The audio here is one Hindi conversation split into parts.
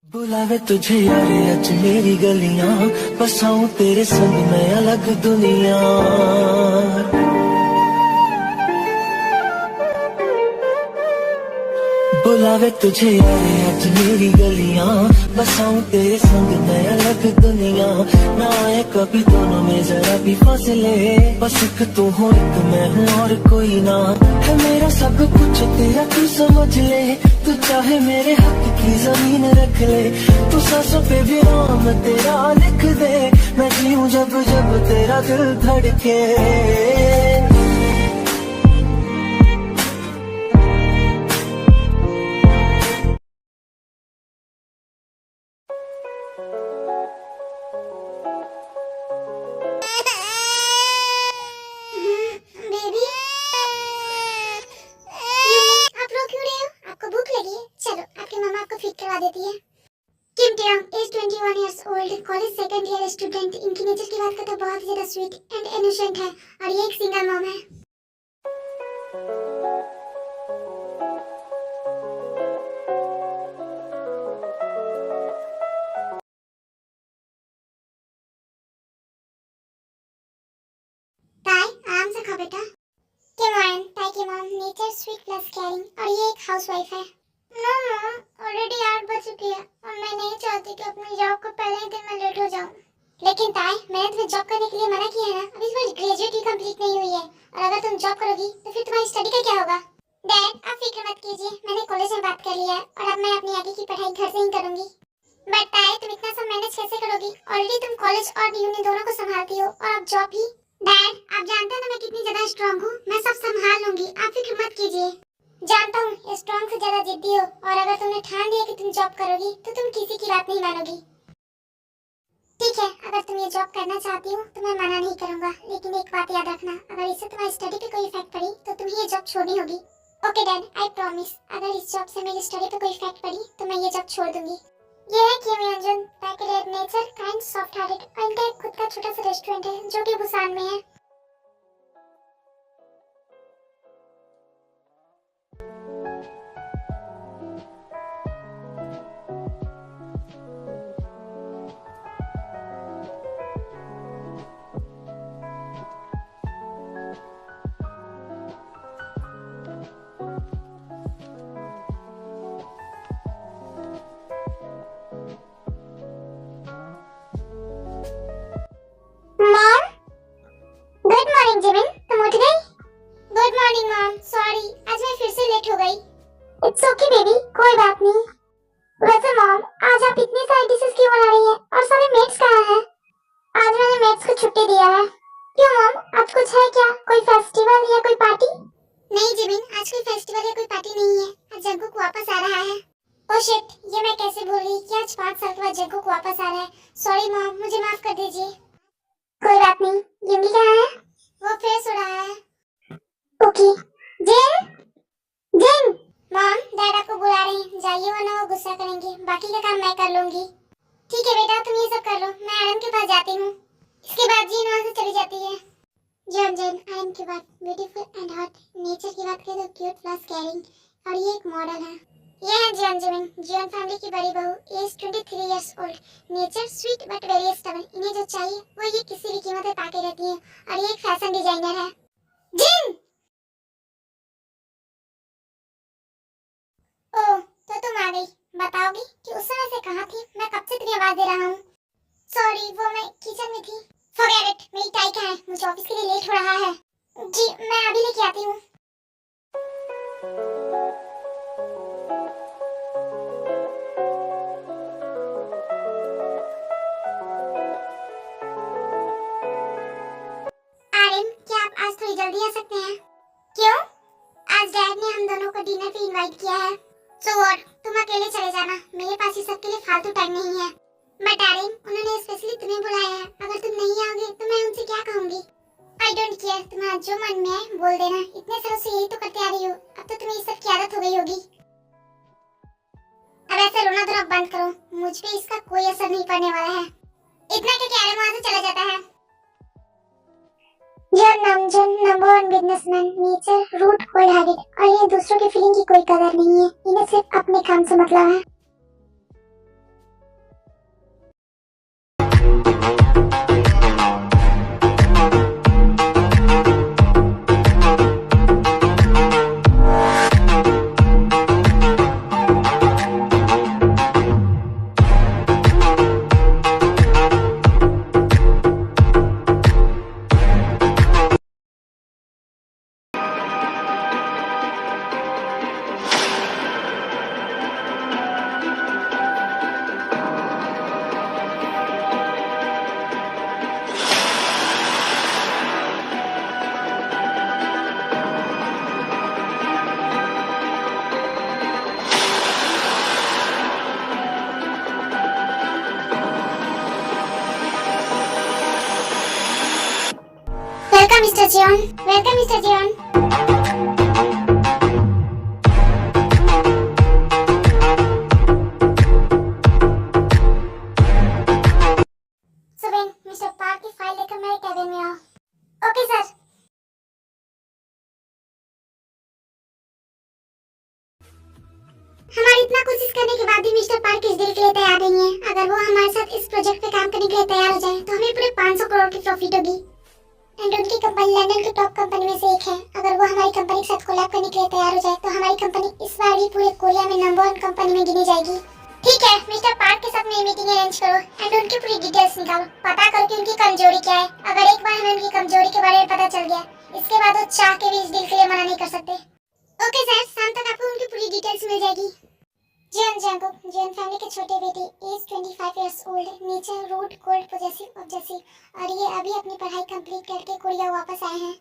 बुलावे तुझे यारे अज मेरी गलियां, बसाऊं तेरे संग मैं अलग दुनिया। बुलावे तुझे यारे अज मेरी गलियां, बसाऊं तेरे संग मैं अलग दुनिया। ना आए कभी दोनों में जरा भी फासले, बस एक तू हो एक मैं हूँ और कोई ना। है मेरा सब कुछ तेरा तू समझ ले, तू चाहे मेरे हक की जमीन रख ले। तू सांसों पे भी नाम तेरा लिख दे, मैं जीऊं जब जब तेरा दिल धड़के। Kim Taeyang is 21 years old, college second year student. इनकी नेचर की बात करते बहुत ही ज्यादा स्वीट एंड इनोसेंट है और ये एक सिंगल मॉम है। ताई आराम से खा बेटा। ताई की mom nature sweet plus caring और ये एक हाउसवाइफ है। नो मॉम, ऑलरेडी 8 बज चुकी है और मैं नहीं चाहती कि अपनी जॉब को पहले ही दिन में लेट हो जाऊं। लेकिन ताई, मैंने तुम्हें जॉब करने के लिए मना किया है ना। अभी तुम्हारी ग्रेजुएट ही कंप्लीट नहीं हुई है और अगर तुम जॉब करोगी तो फिर तुम्हारी स्टडी का क्या होगा? डैड, आप फिक्र मत कीजिए, मैंने कॉलेज में बात कर लिया है और अब मैं अपनी आगे की पढ़ाई घर से ही करूंगी। बट ताई, तुम इतना सब मैनेज कैसे करोगी? ऑलरेडी तुम कॉलेज और यूनी दोनों को संभालती हो और अब जॉब भी। डैड, आप जानते हैं ना मैं कितनी ज्यादा स्ट्रांग हूँ, मैं सब संभाल लूंगी, आप फिक्र मत कीजिए। जानता हूँ स्ट्रांग से ज्यादा जिद्दी हो और अगर तुमने ठान लिया कि तुम जॉब करोगी तो तुम किसी की बात नहीं मानोगी। ठीक है, अगर तुम ये जॉब करना चाहती हो तो मैं मना नहीं करूंगा, लेकिन एक बात याद रखना, अगर इससे तुम्हारी स्टडी पे कोई इफेक्ट पड़ी तो तुम्हें ये जॉब छोड़नी होगी। ओके डैड, आई प्रॉमिस, अगर इस जॉब से मेरी स्टडी पे कोई इफेक्ट पड़ी तो मैं ये जॉब छोड़ दूंगी। ये है Kim Yeonjun, perfect nature, kind, soft hearted और इनका एक खुद का छोटा सा रेस्टोरेंट है जो कि बुसान में है। मॉम, गुड मॉर्निंग जिमिन, तुम उठ गई? गुड मॉर्निंग मॉम, सॉरी आज मैं फिर से लेट हो गई। इट्स ओके बेबी, कोई बात नहीं। वैसे मॉम, आज आप इतनी सारी डिशेस क्यों बना रही हैं और सारे मेट्स कहाँ हैं? आज मैंने मेट्स को छुट्टी दिया है। क्यों मॉम, आज कुछ है क्या, कोई फेस्टिवल या कोई पार्टी? नहीं जिमिन, आज कोई फेस्टिवल या कोई पार्टी नहीं है, आज जंगकुक वापस आ रहा है। ओह शिट, ये मैं कैसे भूल गई कि आज 5 साल के बाद जंगकुक वापस आ रहा है। सॉरी मॉम, मुझे माफ कर दीजिए। कोई बात नहीं। युंगी कहाँ है? वो फ्रेश हो रहा है। ओके। जिन, जिन। मॉम, डैड आपको बुला रहे हैं, जाइए वरना वो गुस्सा करेंगे। बाकी का काम मैं कर लूंगी। ठीक है बेटा, तुम ये सब कर लो, मैं आनंद के पास जाती हूँ। इसके बाद जिन वहाँ से चली जाती है। जॉन जिन, आनंद के बाद ब्यूटीफुल एंड हॉट, नेचर की बात करें तो क्यूट प्लस केयरिंग और ये एक मॉडल है। ये है जियन जिमिन, जियन फैमिली की बड़ी बहू, age 23 years old, nature sweet but very stubborn. इन्हें जो चाहिए वो ये किसी भी कीमत पे पाके रहती है और ये एक फैशन डिजाइनर है। जिन! ओह, तो तुम आ गई। बताओगी कि उस समय से कहाँ थी? मैं कब से तुम्हें आवाज दे रहा हूँ। सॉरी, वो मैं किचन में थी। फॉरगेट इट, मेरी टाई कहाँ है? मुझे ऑफिस के लिए लेट हो रहा है। जी, मैं अभी लेके आती हूँ। आज थोड़ी जल्दी आ सकते हैं? क्यों? आज डैड ने हम दोनों को डिनर पे इनवाइट किया है। सो व्हाट, तुम अकेले चले जाना, मेरे पास ये सब के लिए फालतू टाइम नहीं है। बट डार्लिंग, उन्होंने स्पेशली तुम्हें बुलाया है, अगर तुम नहीं आओगे तो मैं उनसे क्या कहूंगी? आई डोंट केयर, तुम्हारा जो मन में है बोल देना, इतने सालों से यही तो करते आ रही हो, अब तो तुम्हें इस सब की आदत हो गई होगी। अब ऐसे रोना धोना बंद करो, मुझ पे इसका कोई असर नहीं पड़ने वाला है। इतना क्या कह रहे, वहाँ से चला जाता है। यह Namjoon number 1 businessman, nature rude cold hearted और ये दूसरों की फीलिंग की कोई कदर नहीं है, इन्हें सिर्फ अपने काम से मतलब है। Mr. John. Welcome, Mr. John. सुबेन, mister park की फाइल लेकर मेरे कैबिन में आओ। Okay sir. हमारी इतना कोशिश करने के बाद भी मिस्टर पार्क इस डील के लिए तैयार नहीं है। अगर वो हमारे साथ इस प्रोजेक्ट पे काम करने के लिए तैयार हो जाए तो हमें पूरे 500 करोड़ की प्रॉफिट होगी। एंड उनकी कंपनी लंदन की टॉप कंपनी में से एक है। अगर वो हमारी कंपनी के साथ कोलैब करने के लिए तैयार हो जाए तो हमारी कंपनी इस बार भी पूरे कोरिया में नंबर 1 कंपनी में गिनी जाएगी। ठीक है, मिस्टर पार्क के साथ मेरी मीटिंग अरेंज करो एंड उनकी पूरी डिटेल्स निकालो। पता करो कि उनकी कमजोरी क्या है। अगर एक बार हमें उनकी कमजोरी के बारे में पता चल गया, इसके बाद वो चाह के भी इस डील के लिए मना नहीं कर सकते। ओके सर, शाम तक आपको उनकी पूरी डिटेल्स मिल जाएगी। जियन जंगुक, जियन फैमिली के छोटे बेटे, age 25 years old, nature rude, cold, possessive, obsessive और ये अभी अपनी पढ़ाई कंप्लीट करके कोरिया वापस आए हैं।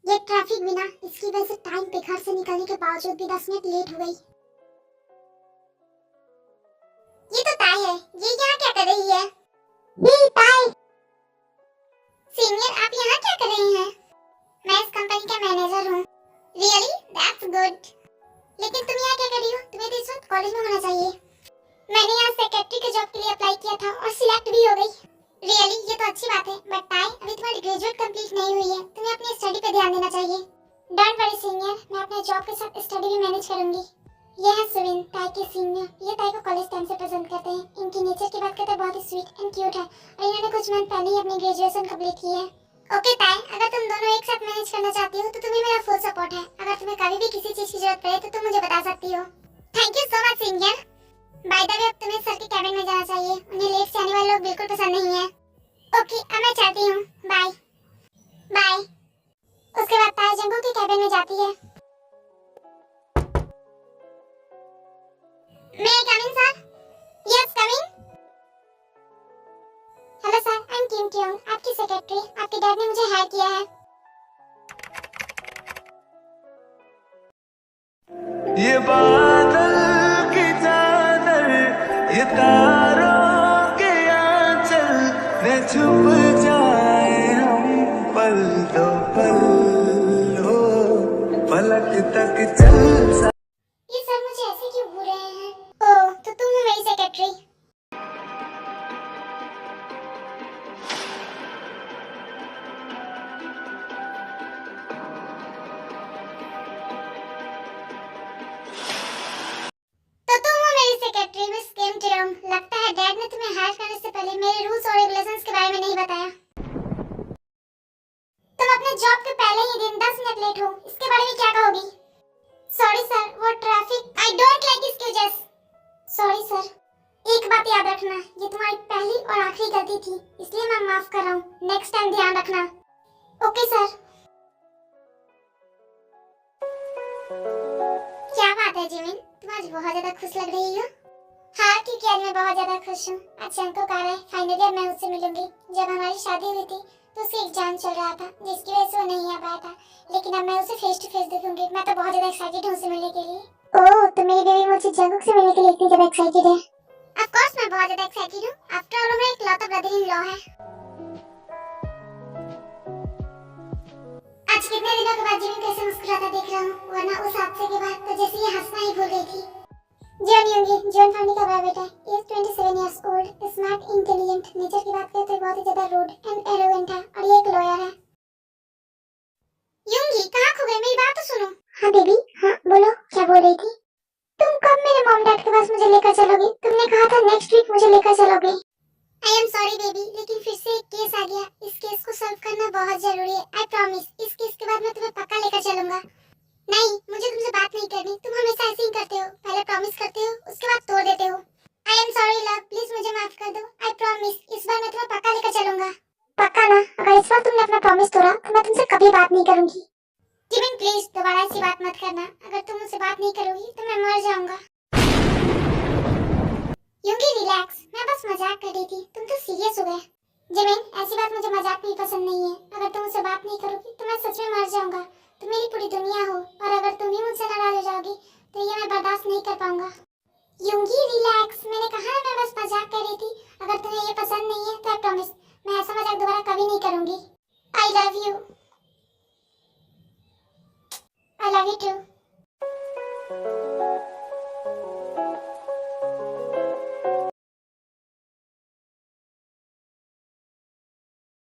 ये ट्रैफिक बिना इसकी वजह से टाइम पे घर से निकलने के बावजूद भी 10 मिनट लेट हो गई। ये तो ताई है, ये यहाँ क्या कर रही है? ये ताई। सीनियर, आप यहाँ क्या कर रही हैं? मैं इस कंपनी का मैनेजर हूँ। रियली? That's good. लेकिन तुम यहाँ क्या कर रही हो? तुम्हें तो इस वक्त कॉलेज में होना चाहिए। मैंने यहाँ सेक्रेटरी के जॉब के लिए अप्लाई किया था और सिलेक्ट भी हो गई। रियली? ये तो अच्छी बात है, बट ताई अभी तुम्हारी ग्रेजुएट कंप्लीट नहीं हुई है। तुम्हें अपनी स्टडी पे ध्यान देना चाहिए। डोंट वरी सीनियर, मैं अपने जॉब के साथ स्टडी भी मैनेज करूंगी। ये है सुविन, ताई के सीनियर। ये ताई को कॉलेज टाइम से पसंद करते हैं। इनकी नेचर की बात करते हैं, बहुत ही स्वीट एंड क्यूट है और इन्होंने कुछ मंथ पहले ही अपनी ग्रेजुएशन कंप्लीट की है। ओके ताई, अगर तुम दोनों एक साथ मैनेज करना चाहती हो तो तुम्हें मेरा फुल सपोर्ट है। अगर तुम्हें कभी भी किसी चीज की जरूरत पड़े तो तुम मुझे बता सकती हो। Thank you so much senior. By the way, अब तुम्हें सर के कैबिन में जाना चाहिए। उन्हें लेट से आने वाले लोग बिल्कुल पसंद नहीं है। ओके, अब मैं चलती हूँ। Bye bye. उसके बाद ताई जंगू के कैबिन में जाती है। May I come in, sir? Yes, come in. Hello sir, I am Kim Kyung, आपकी सेक्रेटरी। आपके डैड ने मुझे हायर किया है। ये बादल की चादर, ये तारों के आंचल में छुप जाए हम पल दो पल हो, पलक तक चल ये सर मुझे ऐसे क्यों घूर रहे हैं? ओह, तो तुम हो मेरी सेक्रेटरी। मिस किम टिरोम, लगता है डैड ने तुम्हें हायर करने से पहले मेरे रूल्स और रेगुलेशंस के बारे में नहीं बताया। तुम अपने जॉब के पहले ही दिन 10 मिनट लेट हो, इसके बारे में क्या कहोगी? सॉरी सर, वो traffic, I don't like excuses. Sorry sir. एक बात याद रखना, ये तुम्हारी पहली और आखिरी गलती थी, इसलिए मैं माफ कर रहा हूँ। नेक्स्ट टाइम ध्यान रखना। Okay sir. क्या बात है जिमिन, तुम आज बहुत ज्यादा खुश लग रही हो। हाँ, क्योंकि आज मैं बहुत ज्यादा खुश हूँ। आज शंको कह रहा है फाइनली अब मैं उससे मिलूंगी। जब हमारी शादी हुई थी तो उसका एग्जाम चल रहा था, जिसकी वजह से वो नहीं आ पाया था, लेकिन अब मैं उसे फेस टू फेस देखूंगी। मैं तो बहुत ज्यादा एक्साइटेड हूँ उसे मिलने के लिए। ओह, तो मेरी बेबी मुझे जंगुक से मिलने के लिए इतनी ज्यादा एक्साइटेड है। ऑफ कोर्स मैं बहुत ज्यादा एक्साइटेड हूँ। आफ्टर ऑल मेरा इकलौता ब्रदर इन लॉ है। आज कितने दिनों के बाद जिमिन कैसे मुस्कुराता देख रहा हूँ, वरना उस हादसे के बाद तो जैसे ये हंसना ही भूल गई थी। जॉन युंगी, जॉन फैमिली का बड़ा बेटा, age 27 years old, smart, intelligent, nature की बात करें तो बहुत ही ज्यादा रूड एंड एरोगेंट है और ये एक लॉयर है। युंगी, कहाँ खो गई? मेरी बात तो सुनो। हाँ बेबी, हाँ बोलो, क्या बोल रही थी? तुम कब मेरे मॉम डैड के पास मुझे लेकर चलोगी? तुमने कहा था नेक्स्ट वीक मुझे लेकर चलोगे। आई एम सॉरी बेबी, लेकिन फिर से एक केस आ गया। इस केस को सॉल्व करना बहुत जरूरी है। आई प्रॉमिस, इस केस के बाद मैं तुम्हें पक्का लेकर चलूंगा। नहीं, मुझे तुमसे बात नहीं करनी। तुम हमेशा ऐसे ही करते हो, पहले प्रॉमिस करते हो, उसके बाद तोड़ देते हो। I am sorry love, please मुझे माफ कर दो। आई प्रॉमिस, इस बार मैं तुम्हें पक्का लेकर चलूंगा। पक्का ना? अगर इस बार तुमने अपना प्रॉमिस तोड़ा तो मैं तुमसे कभी बात नहीं करूंगी। जिमिन प्लीज दोबारा ऐसी बात मत करना। अगर तुम मुझसे बात नहीं करोगी तो मैं मर जाऊंगा। युंगी रिलैक्स, मैं बस मजाक कर रही थी, तुम तो सीरियस हो गए। जिमिन, ऐसी बात मुझे मजाक में पसंद नहीं है। अगर तुम मुझसे बात नहीं करोगी तो मैं सच में मर जाऊंगा। तुम मेरी पूरी दुनिया हो, और अगर तुम ही मुझसे नाराज हो जाओगी तो ये मैं बर्दाश्त नहीं कर पाऊंगा। युंगी रिलैक्स, मैंने कहा ना मैं बस मजाक कर रही थी। अगर तुम्हें ये पसंद नहीं है तो आई प्रॉमिस मैं ऐसा मजाक दोबारा कभी नहीं करूंगी। love you. I love you too.